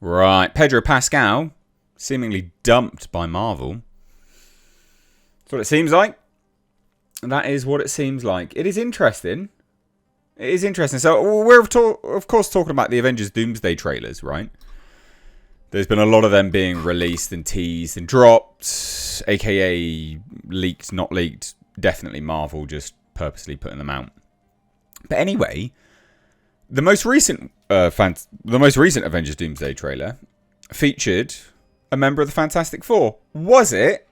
Right, Pedro Pascal, seemingly dumped by Marvel. That's what it seems like. That is what it seems like. It is interesting. It is interesting. So we're of course talking about the Avengers Doomsday trailers, right? There's been a lot of them being released and teased and dropped, aka leaked, not leaked. Definitely Marvel just purposely putting them out. But anyway, the most recent Avengers Doomsday trailer featured a member of the Fantastic Four. Was it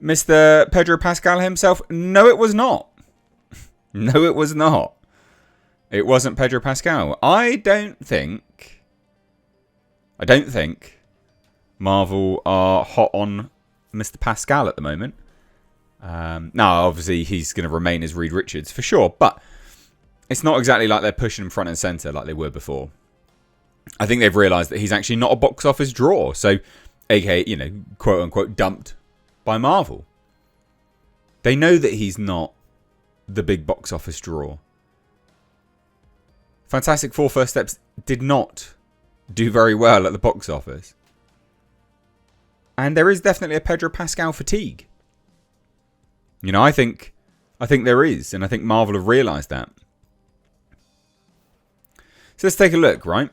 Mr. Pedro Pascal himself? No, it was not. No, it was not. It wasn't Pedro Pascal. I don't think Marvel are hot on Mr. Pascal at the moment. Now, obviously, he's going to remain as Reed Richards for sure, but it's not exactly like they're pushing him front and centre like they were before. I think they've realised that he's actually not a box office draw, so, aka, quote unquote, dumped by Marvel. They know that he's not the big box office draw. Fantastic Four First Steps did not do very well at the box office. And there is definitely a Pedro Pascal fatigue. I think there is, and I think Marvel have realised that. So let's take a look, right?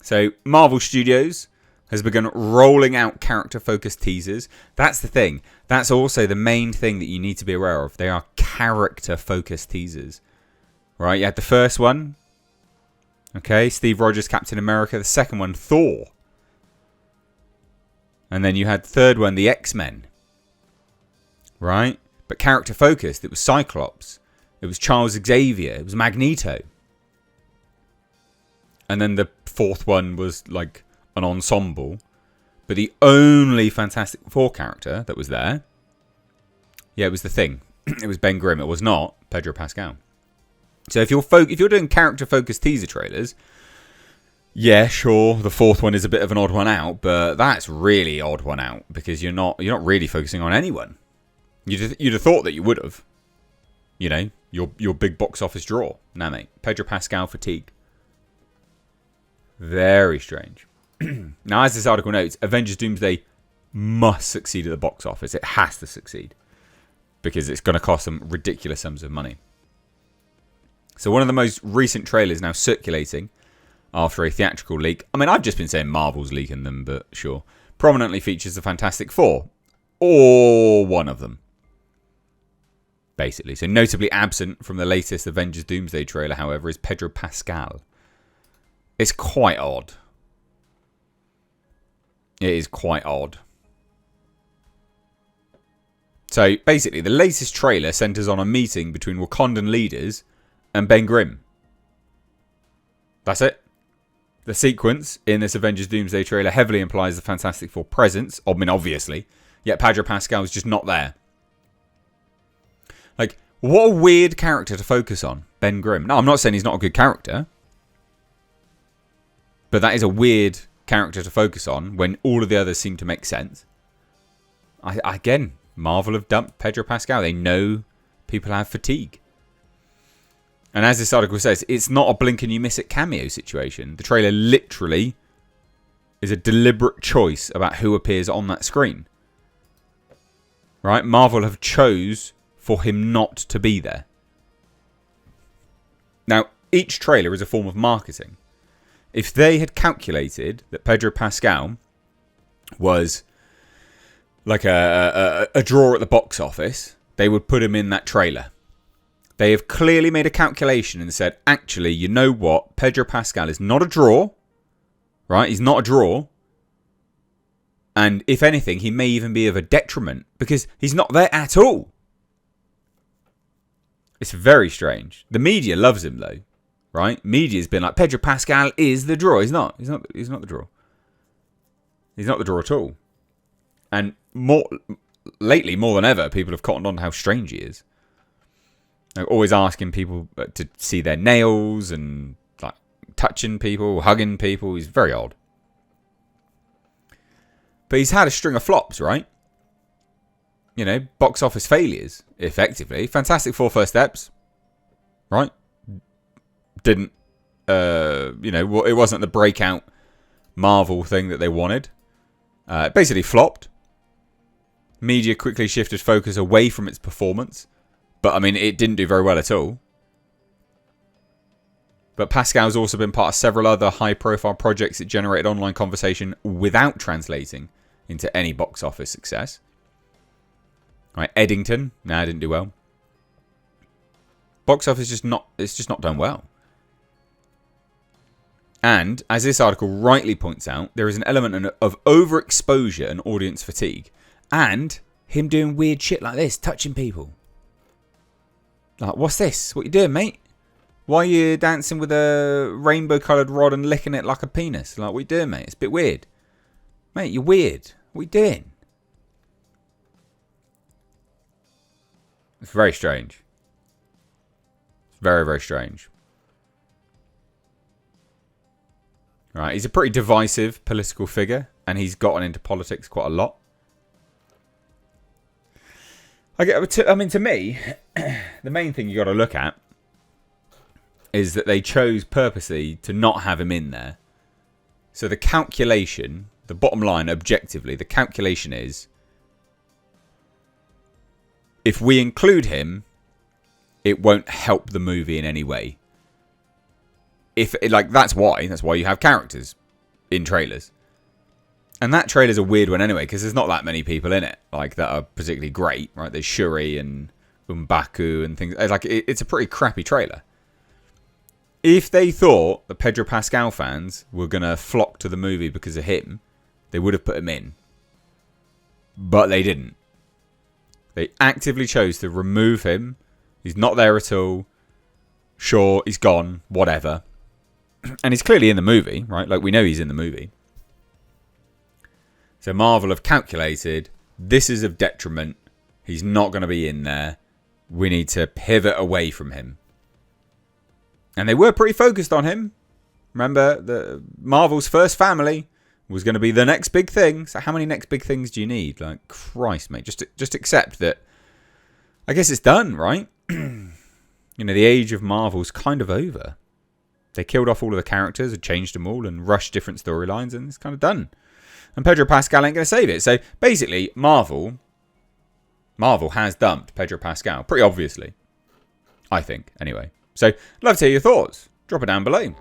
So Marvel Studios has begun rolling out character-focused teasers. That's the thing. That's also the main thing that you need to be aware of. They are character-focused teasers. Right? You had the first one. Okay, Steve Rogers, Captain America. The second one, Thor. And then you had the third one, the X-Men. Right? But character-focused. It was Cyclops. It was Charles Xavier. It was Magneto. And then the fourth one was like an ensemble. But the only Fantastic Four character that was there, it was the Thing. It was Ben Grimm. It was not Pedro Pascal. So if you're doing character-focused teaser trailers, yeah, sure, the fourth one is a bit of an odd one out, but that's really odd one out because you're not really focusing on anyone. You'd have thought that you would have. Your big box office draw. Nah, mate, Pedro Pascal fatigue. Very strange. Now, as this article notes, Avengers Doomsday must succeed at the box office. It has to succeed because it's going to cost them ridiculous sums of money. So one of the most recent trailers now circulating after a theatrical leak. I mean, I've just been saying Marvel's leaking them, but sure. Prominently features the Fantastic Four. Or one of them. Basically. So notably absent from the latest Avengers Doomsday trailer, however, is Pedro Pascal. It's quite odd. It is quite odd. So basically, the latest trailer centers on a meeting between Wakandan leaders and Ben Grimm. That's it. The sequence in this Avengers Doomsday trailer heavily implies the Fantastic Four presence. I mean, obviously. Yet Pedro Pascal is just not there. Like, what a weird character to focus on. Ben Grimm. No, I'm not saying he's not a good character. But that is a weird character to focus on when all of the others seem to make sense. Again, Marvel have dumped Pedro Pascal. They know people have fatigue. And as this article says, it's not a blink and you miss it cameo situation. The trailer literally is a deliberate choice about who appears on that screen. Right? Marvel have chose for him not to be there. Now, each trailer is a form of marketing. If they had calculated that Pedro Pascal was like a draw at the box office, they would put him in that trailer. They have clearly made a calculation and said, actually, you know what? Pedro Pascal is not a draw. Right? He's not a draw. And if anything, he may even be of a detriment because he's not there at all. It's very strange. The media loves him, though. Right? Media's been like, Pedro Pascal is the draw. He's not. He's not the draw. He's not the draw at all. And lately, more than ever, people have cottoned on to how strange he is. Like, always asking people to see their nails and like touching people, hugging people. He's very odd. But he's had a string of flops, right? Box office failures, effectively. Fantastic Four First Steps, right? Didn't, it wasn't the breakout Marvel thing that they wanted. It basically flopped. Media quickly shifted focus away from its performance. But, I mean, it didn't do very well at all. But Pascal's also been part of several other high-profile projects that generated online conversation without translating into any box office success. Right, Eddington, it didn't do well. Box office it's just not done well. And, as this article rightly points out, there is an element of overexposure and audience fatigue. And him doing weird shit like this, touching people. Like, what's this? What you doing, mate? Why are you dancing with a rainbow-coloured rod and licking it like a penis? Like, what you doing, mate? It's a bit weird. Mate, you're weird. What you doing? It's very strange. It's very, very strange. Right, he's a pretty divisive political figure, and he's gotten into politics quite a lot. I mean, to me, the main thing you got to look at is that they chose purposely to not have him in there. So the calculation, the bottom line, objectively, the calculation is, if we include him, it won't help the movie in any way. That's why you have characters in trailers. And that trailer's a weird one anyway, because there's not that many people in it, like, that are particularly great, right? There's Shuri and M'Baku and things. It's a pretty crappy trailer. If they thought the Pedro Pascal fans were going to flock to the movie because of him, they would have put him in. But they didn't. They actively chose to remove him. He's not there at all. Sure, he's gone. Whatever. And he's clearly in the movie, right? Like, we know he's in the movie. So Marvel have calculated, this is of detriment. He's not going to be in there. We need to pivot away from him. And they were pretty focused on him. Remember, Marvel's first family was going to be the next big thing. So how many next big things do you need? Like, Christ, mate. Just accept that. I guess it's done, right? The age of Marvel's kind of over. They killed off all of the characters and changed them all and rushed different storylines, and it's kind of done. And Pedro Pascal ain't going to save it. So basically, Marvel has dumped Pedro Pascal. Pretty obviously. I think, anyway. So, love to hear your thoughts. Drop it down below.